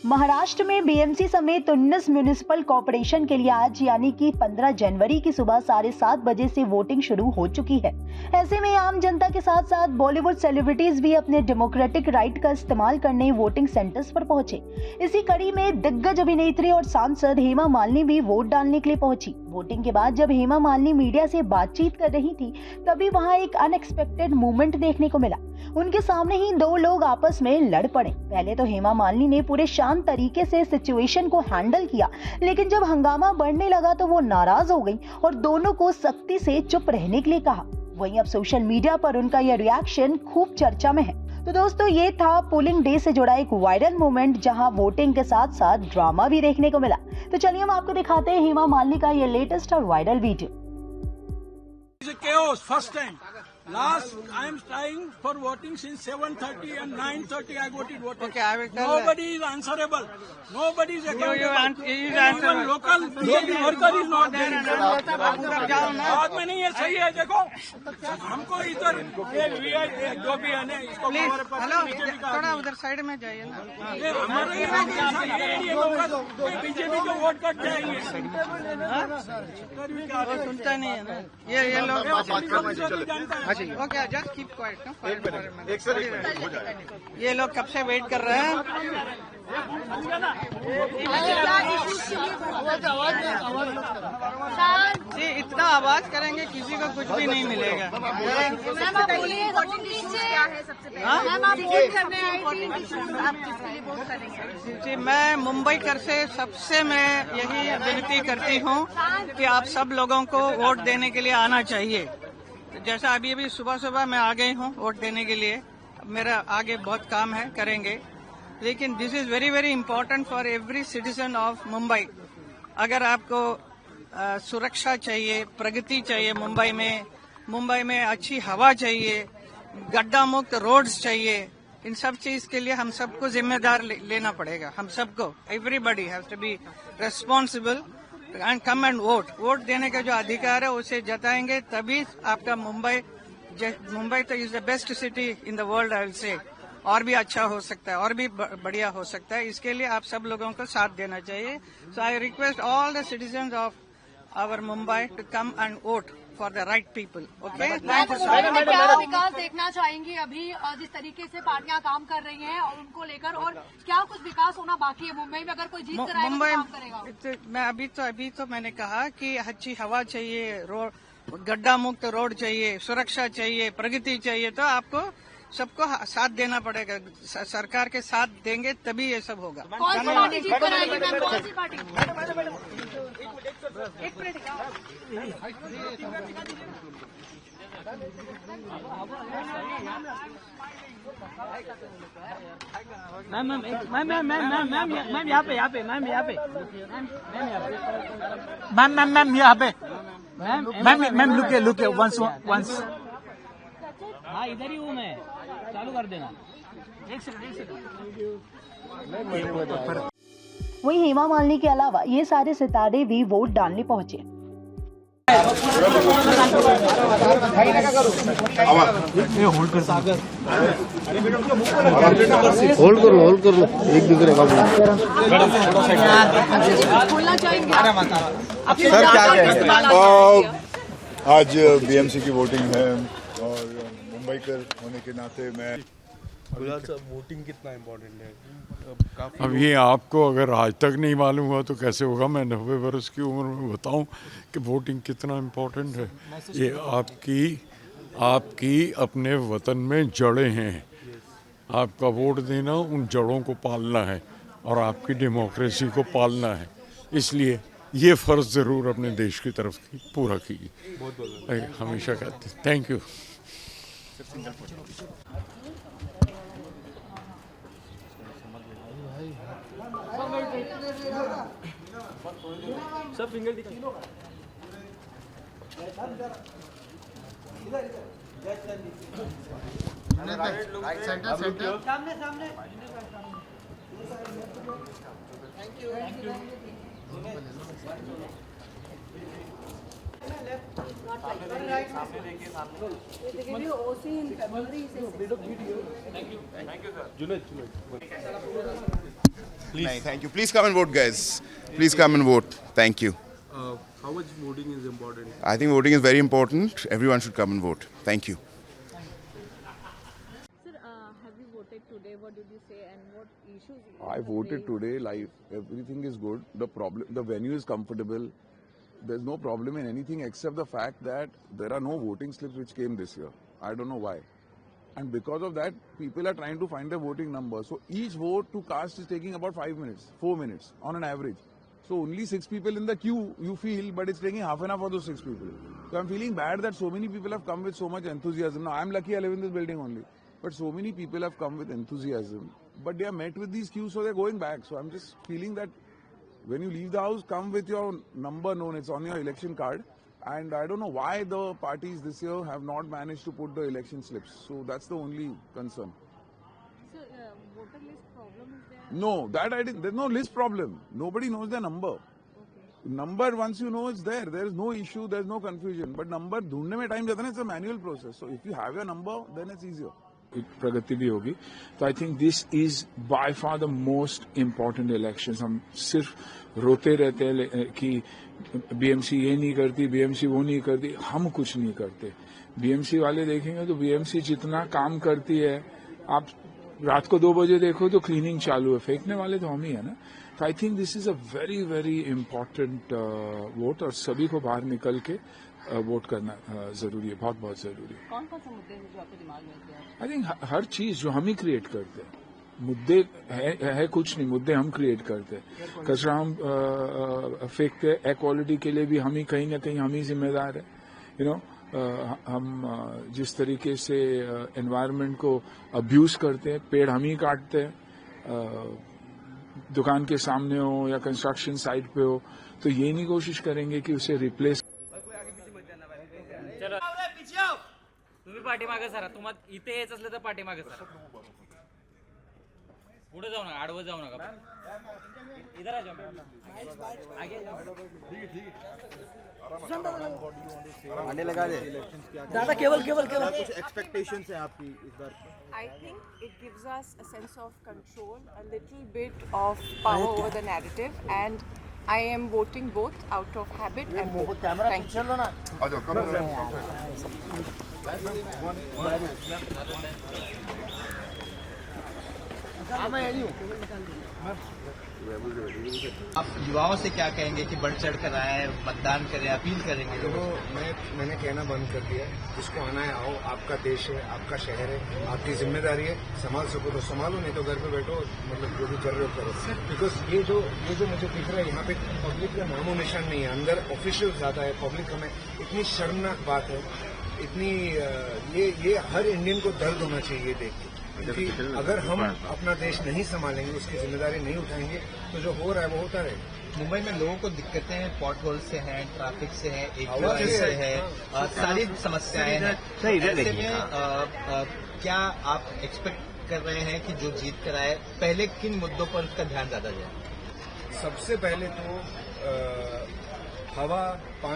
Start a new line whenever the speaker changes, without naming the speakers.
महाराष्ट्र में बीएमसी समेत 19 municipal corporation के लिए आज यानी कि 15 जनवरी की सुबह 7:30 बजे से वोटिंग शुरू हो चुकी है। ऐसे में आम जनता के साथ साथ बॉलीवुड सेलिब्रिटीज भी अपने डेमोक्रेटिक राइट का इस्तेमाल करने वोटिंग सेंटर्स पर पहुंचे। इसी कड़ी में दिग्गज अभिनेत्री और सांसद हेमा मालिनी भी वोट डालने के लिए पहुंची। वोटिंग के बाद जब हेमा मालिनी मीडिया से बातचीत कर रही थी, तभी वहां एक अनएक्सपेक्टेड मूवमेंट देखने को मिला। उनके सामने ही दो लोग आपस में लड़ पड़े। पहले तो हेमा मालिनी ने पूरे शांत तरीके से सिचुएशन को हैंडल किया, लेकिन जब हंगामा बढ़ने लगा तो वो नाराज हो गई और दोनों को सख्ती से चुप रहने के लिए कहा। वहीं अब सोशल मीडिया पर उनका यह रिएक्शन खूब चर्चा में है। तो दोस्तों, ये था पोलिंग डे से जुड़ा एक वायरल मोमेंट, जहां वोटिंग के साथ साथ ड्रामा भी देखने को मिला। तो चलिए हम आपको दिखाते हैं हेमा मालिनी का ये लेटेस्ट और viral video.
Last, I am trying for voting since 7:30 and 9:30. I voted.
Okay, I will tell.
Nobody is answerable. Nobody is accountable.
Even
local BJP worker is not there. बाद में नहीं, ये सही है। देखो, हमको इधर ये जो भी है ना, इसको
हेलो, थोड़ा उधर साइड में जाइए ना।
ये हमारे बीजेपी को वोट कट जाएंगे।
सुनता नहीं है ना ये लोग। Okay, just keep quiet. ये लोग कब से वेट कर रहे हैं? जी, इतना आवाज करेंगे किसी को कुछ भी नहीं मिलेगा। जी, मैं मुंबई कर से सबसे मैं यही विनती करती हूँ कि आप सब लोगों को वोट देने के लिए आना चाहिए। जैसा अभी सुबह सुबह मैं आ गई हूँ वोट देने के लिए। मेरा आगे बहुत काम है, करेंगे, लेकिन this is very very important for every citizen of Mumbai. अगर आपको सुरक्षा चाहिए, प्रगति चाहिए मुंबई में अच्छी हवा चाहिए, गड्ढा मुक्त रोड्स चाहिए, इन सब चीज के लिए हम सबको जिम्मेदार लेना पड़ेगा। हम सबको, everybody has to be responsible and come and vote देने का जो अधिकार है उसे जताएंगे, तभी आपका मुंबई तो is the best city in the world, I will say. और भी अच्छा हो सकता है, और भी बढ़िया हो सकता है। इसके लिए आप सब लोगों को साथ देना चाहिए। So I request all the citizens of our Mumbai to come and vote for the right people. Okay, thank you sir.
क्या विकास देखना चाहेंगी अभी जिस तरीके से पार्टियां काम कर रही हैं और उनको लेकर, और क्या कुछ विकास होना बाकी है मुंबई में? अगर कोई जीत कर आएगा तो काम करेगा?
मैं अभी तो मैंने कहा कि अच्छी हवा चाहिए, गड्ढा मुक्त रोड चाहिए, सुरक्षा चाहिए, प्रगति चाहिए, तो आपको सबको साथ देना पड़ेगा। सरकार के साथ देंगे तभी ये सब होगा।
कौन सी पार्टी जीत कर आएगी मैम? कौन सी पार्टी? एक मिनट।
मैम यहाँ पे मैम लुके वंस। हाँ, इधर ही हूँ मैं, चालू कर देना। एक सेकंड।
वहीं हेमा मालिनी के अलावा ये सारे सितारे भी वोट डालने पहुंचे।
होल्ड कर लो एक दूसरे का।
सर, क्या आज बीएमसी की वोटिंग है और मुंबई कर होने के नाते मैं
वोटिंग कितना इम्पोर्टेंट है?
अब ये आपको अगर आज तक नहीं मालूम हुआ तो कैसे होगा? मैं 90 वर्ष की उम्र में बताऊं कि वोटिंग कितना इम्पोर्टेंट है। ये आपकी अपने वतन में जड़ें हैं। आपका वोट देना उन जड़ों को पालना है और आपकी डेमोक्रेसी को पालना है। इसलिए ये फ़र्ज़ ज़रूर अपने देश की तरफ पूरा कीजिए। हमेशा कहते हैं। Thank you.
सब फिंगर दिखाइए। सेंटर सामने। Thank you.
Junaid. Please.
No, thank you. Please come and vote, guys. Please come and vote. Thank you.
How much voting is important?
I think voting is very important. Everyone should come and vote. Thank you.
Sir, have you voted today? What did you say and what issues?
I voted today live. Everything is good. The venue is comfortable. There's no problem in anything except the fact that there are no voting slips which came this year. I don't know why. And because of that, people are trying to find the voting number. So each vote to cast is taking about 5 minutes, 4 minutes on an average. So only 6 people in the queue, you feel, but it's taking half an hour for those 6 people. So I'm feeling bad that so many people have come with so much enthusiasm. Now I'm lucky I live in this building only. But so many people have come with enthusiasm. But they are met with these queues, so they're going back. So I'm just feeling that when you leave the house, come with your number known. It's on your election card. And I don't know why the parties this year have not managed to put the election slips. So that's the only concern.
So, voter list problem is there?
No, that I didn't. There's no list problem. Nobody knows their number.
Okay.
Number, once you know, it's there. There is no issue. There's no confusion. But number ढूंढने में time जाता है. It's a manual process. So if you have your number, then it's easier.
प्रगति भी होगी तो I think this is by far the most important elections. हम सिर्फ रोते रहते हैं कि बीएमसी ये नहीं करती, बीएमसी वो नहीं करती. हम कुछ नहीं करते. बीएमसी वाले देखेंगे तो बीएमसी जितना काम करती है, आप रात को 2 बजे देखो तो क्लीनिंग चालू है. फेंकने वाले तो हम ही है ना. तो I think this is a very very important vote और सभी को बाहर निकल के वोट करना जरूरी है. बहुत बहुत जरूरी है.
कौन कौन से मुद्दे हैं जो आपके दिमाग में आते हैं?
आई थिंक हर चीज जो हम ही क्रिएट करते हैं. मुद्दे है कुछ नहीं, मुद्दे हम क्रिएट करते हैं. कचरा हम फेंकते हैं. एक्वालिटी के लिए भी हम ही कहीं ना कहीं हम ही जिम्मेदार है. यू नो हम जिस तरीके से एनवायरनमेंट को अब्यूज करते हैं, पेड़ हम ही काटते हैं, दुकान के सामने हो या कंस्ट्रक्शन साइट पे हो, तो ये नहीं कोशिश करेंगे कि उसे रिप्लेस.
तुम्ही पाठीमागे सरा. तुम्हाला इथे यायचं असलं तर पाठीमागे सरा. पुढे जाऊ नका, आडवं जाऊ नका. इधर आ जाओ. आगे जाओ.
आने लगा दे.
दादा केवल
कुछ एक्सपेक्टेशंस है आपकी इस बार?
I think it gives us a sense of control, a little bit of power over the narrative, and I am voting both out of habit and hope. Thank you.
आप युवाओं से क्या कहेंगे कि बढ़ चढ़ कर आए, मतदान करें, अपील करेंगे?
देखो, मैंने कहना बंद कर दिया. जिसको आना है आओ. आपका देश है, आपका शहर है, आपकी जिम्मेदारी है. संभाल सको तो संभालो, नहीं तो घर पे बैठो. मतलब जो भी कर रहे हो करो. बिकॉज ये जो मुझे दिख रहा है यहाँ पे पब्लिक का नामो निशान नहीं है. अंदर ऑफिशियल ज्यादा है, पब्लिक हमें. इतनी शर्मनाक बात है. इतनी ये हर इंडियन को दर्द होना चाहिए देख के. क्योंकि अगर हम अपना देश नहीं संभालेंगे, उसकी जिम्मेदारी नहीं उठाएंगे, तो जो हो रहा है वो होता रहेगा.
मुंबई में लोगों को दिक्कतें पॉट होल से हैं, ट्रैफिक से है, एक से है, सारी समस्याएं हैं. ऐसे में क्या आप एक्सपेक्ट कर रहे हैं कि जो जीत कर आए, पहले किन मुद्दों पर उसका ध्यान ज्यादा जाए?
सबसे पहले तो हवा, पानी